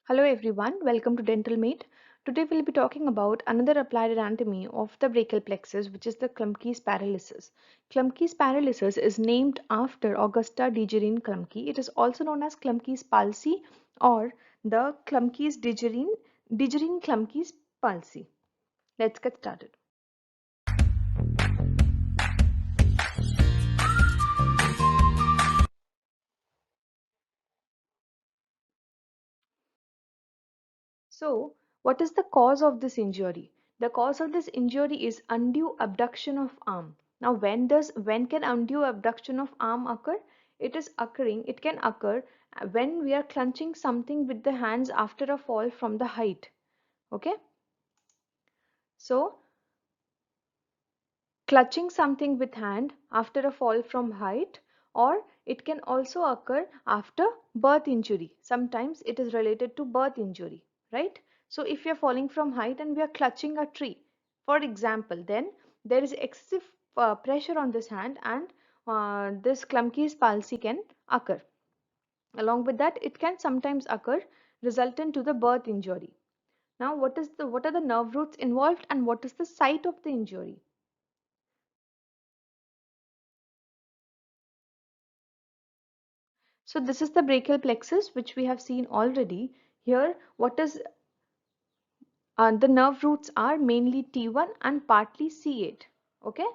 Hello everyone, welcome to Dental Mate. Today we'll be talking about another applied anatomy of the brachial plexus, which is the Klumpke's paralysis. Klumpke's paralysis is named after Augusta Digerine Klumpke. It is also known as Klumpke's palsy or the Klumpke's Digerine Klumpke's palsy. Let's get started. So, what is the cause of this injury? The cause of this injury is undue abduction of arm. Now, when can undue abduction of arm occur? It can occur when we are clenching something with the hands after a fall from the height. Okay? So, clutching something with hand after a fall from height, or it can also occur after birth injury. Sometimes it is related to birth injury, right? So if we are falling from height and we are clutching a tree, for example, then there is excessive pressure on this hand, and this Klumpke's palsy can occur. Along with that, it can sometimes occur resultant to the birth injury. Now, what are the nerve roots involved and what is the site of the injury? So this is the brachial plexus, which we have seen already. Here, what is the nerve roots are mainly T1 and partly C8. Okay,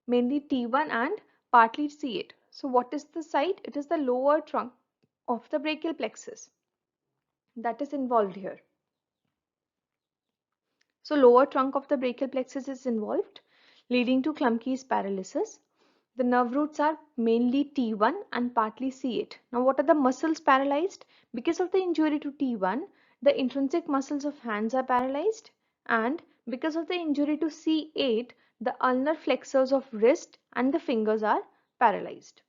mainly T1 and partly C8. So what is the site? It is the lower trunk of the brachial plexus that is involved here. So lower trunk of the brachial plexus is involved, leading to Klumpke's paralysis. The nerve roots are mainly T1 and partly C8. Now, what are the muscles paralyzed? Because of the injury to T1, the intrinsic muscles of hands are paralyzed, and because of the injury to C8, the ulnar flexors of wrist and the fingers are paralyzed.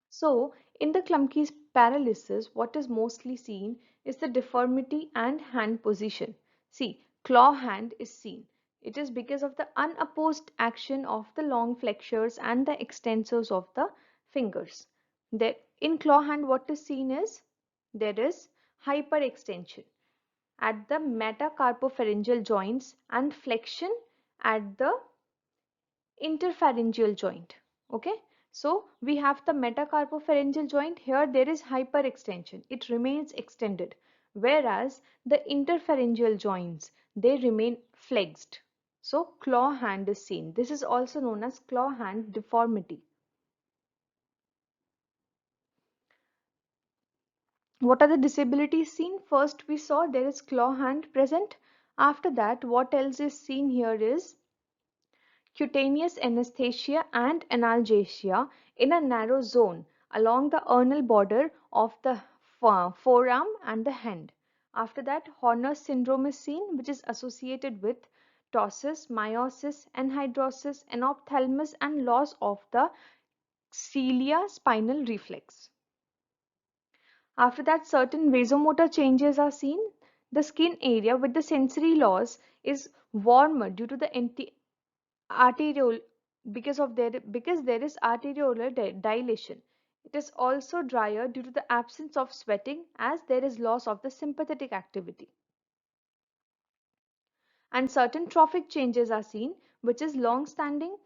So, in the Klumpke's paralysis, what is mostly seen is the deformity and hand position. See, claw hand is seen. It is because of the unopposed action of the long flexors and the extensors of the fingers. In claw hand, what is seen is there is hyperextension at the metacarpopharyngeal joints and flexion at the interpharyngeal joint. Okay, so we have the metacarpopharyngeal joint. Here there is hyperextension, it remains extended, whereas the interpharyngeal joints, they remain flexed. So claw hand is seen. This is also known as claw hand deformity. What are the disabilities seen? First, we saw there is claw hand present. After that, what else is seen here is cutaneous anesthesia and analgesia in a narrow zone along the ulnar border of the forearm and the hand. After that, Horner's syndrome is seen, which is associated with ptosis, meiosis, anhidrosis, anophthalmos, and loss of the cilia spinal reflex. After that, certain vasomotor changes are seen. The skin area with the sensory loss is warmer due to the arteriole because there is arteriolar dilation. It is also drier due to the absence of sweating as there is loss of the sympathetic activity. And certain trophic changes are seen, which is long-standing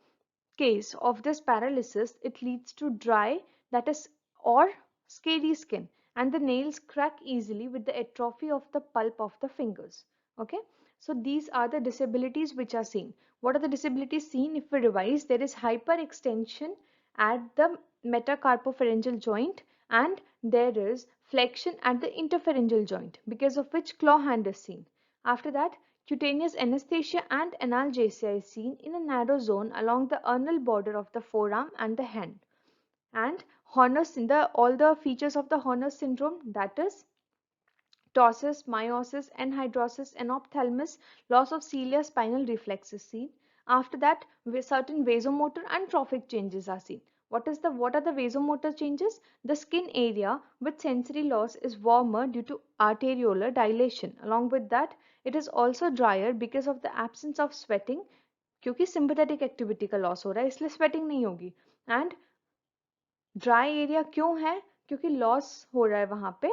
case of this paralysis. It leads to dry, that is, or scaly skin, and the nails crack easily with the atrophy of the pulp of the fingers. Okay, so these are the disabilities which are seen. What are the disabilities seen? If we revise, there is hyperextension at the metacarpopharyngeal joint, and there is flexion at the interpharyngeal joint, because of which claw hand is seen. After that, cutaneous anesthesia and analgesia is seen in a narrow zone along the ulnar border of the forearm and the hand. And all the features of the Horner's syndrome, that is ptosis, meiosis, anhidrosis, anophthalmos, loss of cilia spinal reflex is seen. After that, certain vasomotor and trophic changes are seen. What are the vasomotor changes? The skin area with sensory loss is warmer due to arteriolar dilation. Along with that, it is also drier because of the absence of sweating, क्योंकि sympathetic activity का loss हो रहा है इसलिए sweating नहीं होगी. And dry area क्यों है? क्योंकि लॉस हो रहा है वहां पे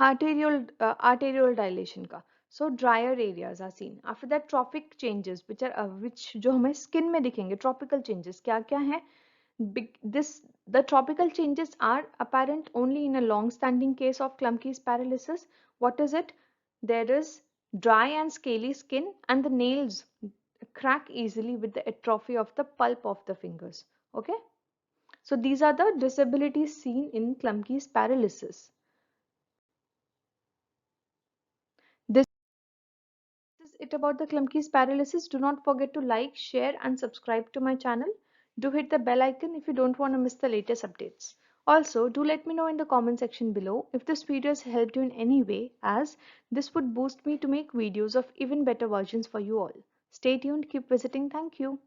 arterial dilation का. So drier areas are seen. After that trophic changes which जो हमें skin में दिखेंगे, tropical changes क्या क्या है? The tropical changes are apparent only in a long standing case of Klumpke's paralysis. What is it? There is dry and scaly skin and the nails crack easily with the atrophy of the pulp of the fingers. Okay, so these are the disabilities seen in Klumpke's paralysis. This is it about the Klumpke's paralysis. Do not forget to like, share, and subscribe to my channel. Do hit the bell icon if you don't want to miss the latest updates. Also, do let me know in the comment section below if this video has helped you in any way, as this would boost me to make videos of even better versions for you all. Stay tuned, keep visiting. Thank you.